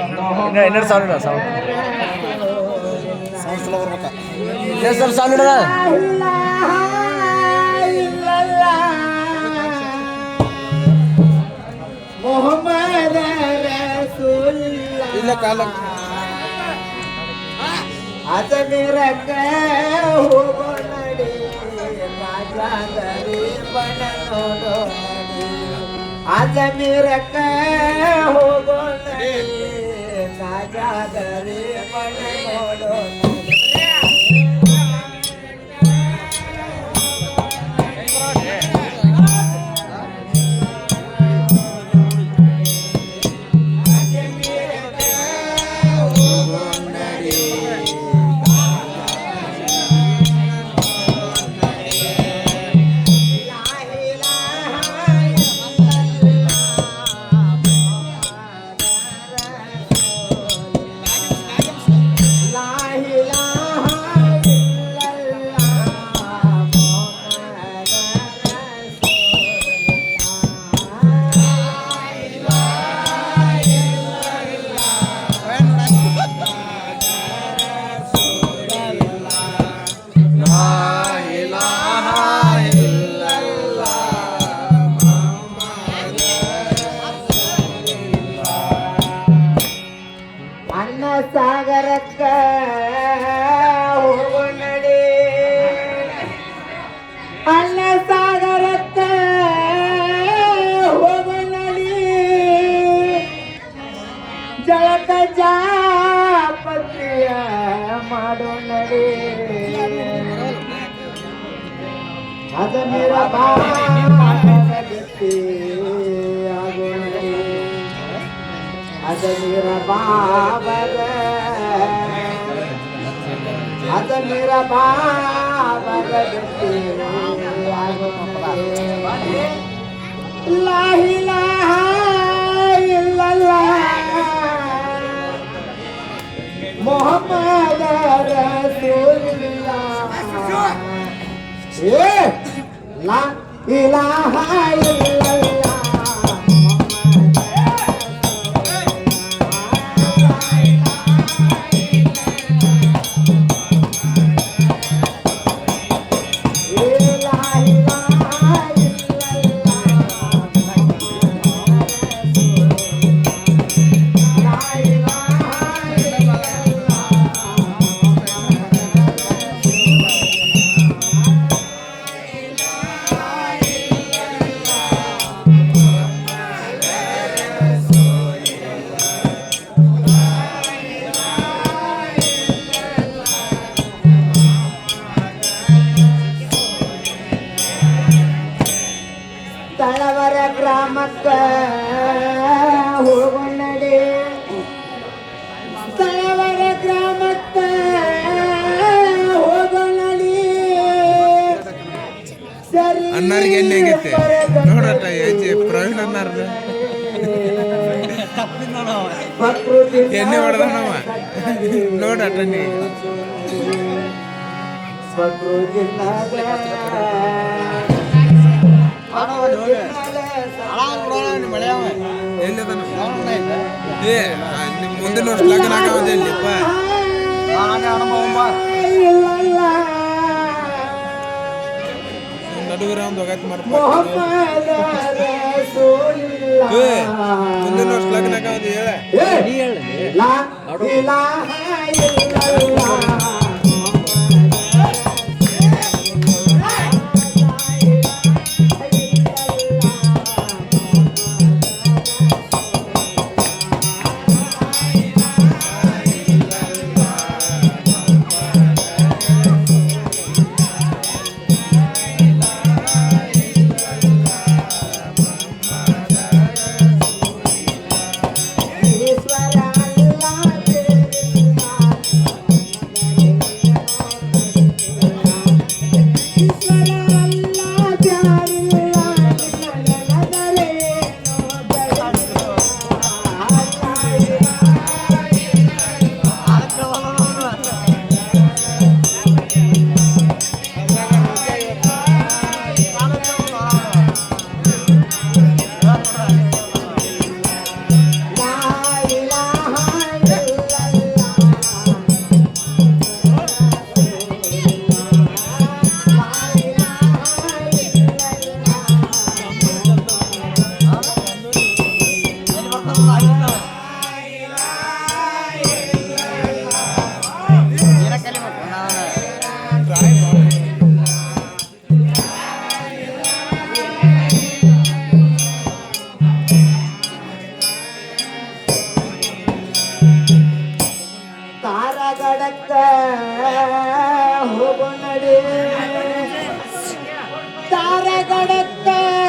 ಇನ್ನೆರಡು ಸಾವಿರ sound sir ಸಾವಿರ ಮೊಹಮ್ಮದ ಇಲ್ಲ ಕಾಲ ಅಜಮೀರಕ್ಕ ಹೋಗೋ ನಡಿ ರಾಜಾದರಿ ಬಣ ನೋಡೋ ನಡಿ ಅಜಮೀರಕ್ಕ ಹೋಗೋ ನಡಿ ರಾಜಾದರಿ ಬಣ ನೋಡೋ ಸಾಗರಕ್ಕ ಹೋಗೋ ನಡಿ ಅನ್ನ ಸಾಗರಕ್ಕ ಹೋಗೋ ನಡಿ ಜಳಕ ಜಾಪತ್ರಿಯ ಮಾಡೋ ನಡಿ ಅದ ಮೇರ ಬಾಗತಿ ಆಗೋ ನಡಿ ಅದ ಮೇರ ಬಾಬಗ ಅದ ಮೇರ ಬಾಬಗ ಲಾ ಇಲಾಹ ಇಲ್ಲಲ್ಲಾಹ ಮೊಹಮ್ಮದ ರಸೂಲುಲ್ಲಾಹ ಲಾ ಇಲಾಹ ಇಲ್ಲಲ್ಲಾಹ ತಳವರ ಗ್ರಾಮಕ್ಕ ಹೋಗೋ ನಡಿ ತಳವರ ಗ್ರಾಮಕ್ಕ ಹೋಗೋ ನಡಿ ಸರಿ ಅನ್ನಾರಿಗೆ ಎಣ್ಣೆ ಆಗೈತೆ ನೋಡಟ ಪ್ರವೀಣ್ ಅನ್ನಾರ್ದು ಎಣ್ಣೆ ಹೊಡೆದವ ನೋಡಟ ನೀ ಮುಂದಿನ ವರ್ಷ ಲಗ್ನ ಆಗೋದಿಲ್ಲಪ್ಪ ನಡುವಿರ ಒಂದು ಹೋಗತ್ ಮಾಡ್ಕೊಂಡು ಮುಂದಿನ ವರ್ಷ ಲಗ್ನ ಆಗೋದು ಹೇಳ ಮೆಳಕ ಹೋಗು ನಡಿ ತಾರಗಡ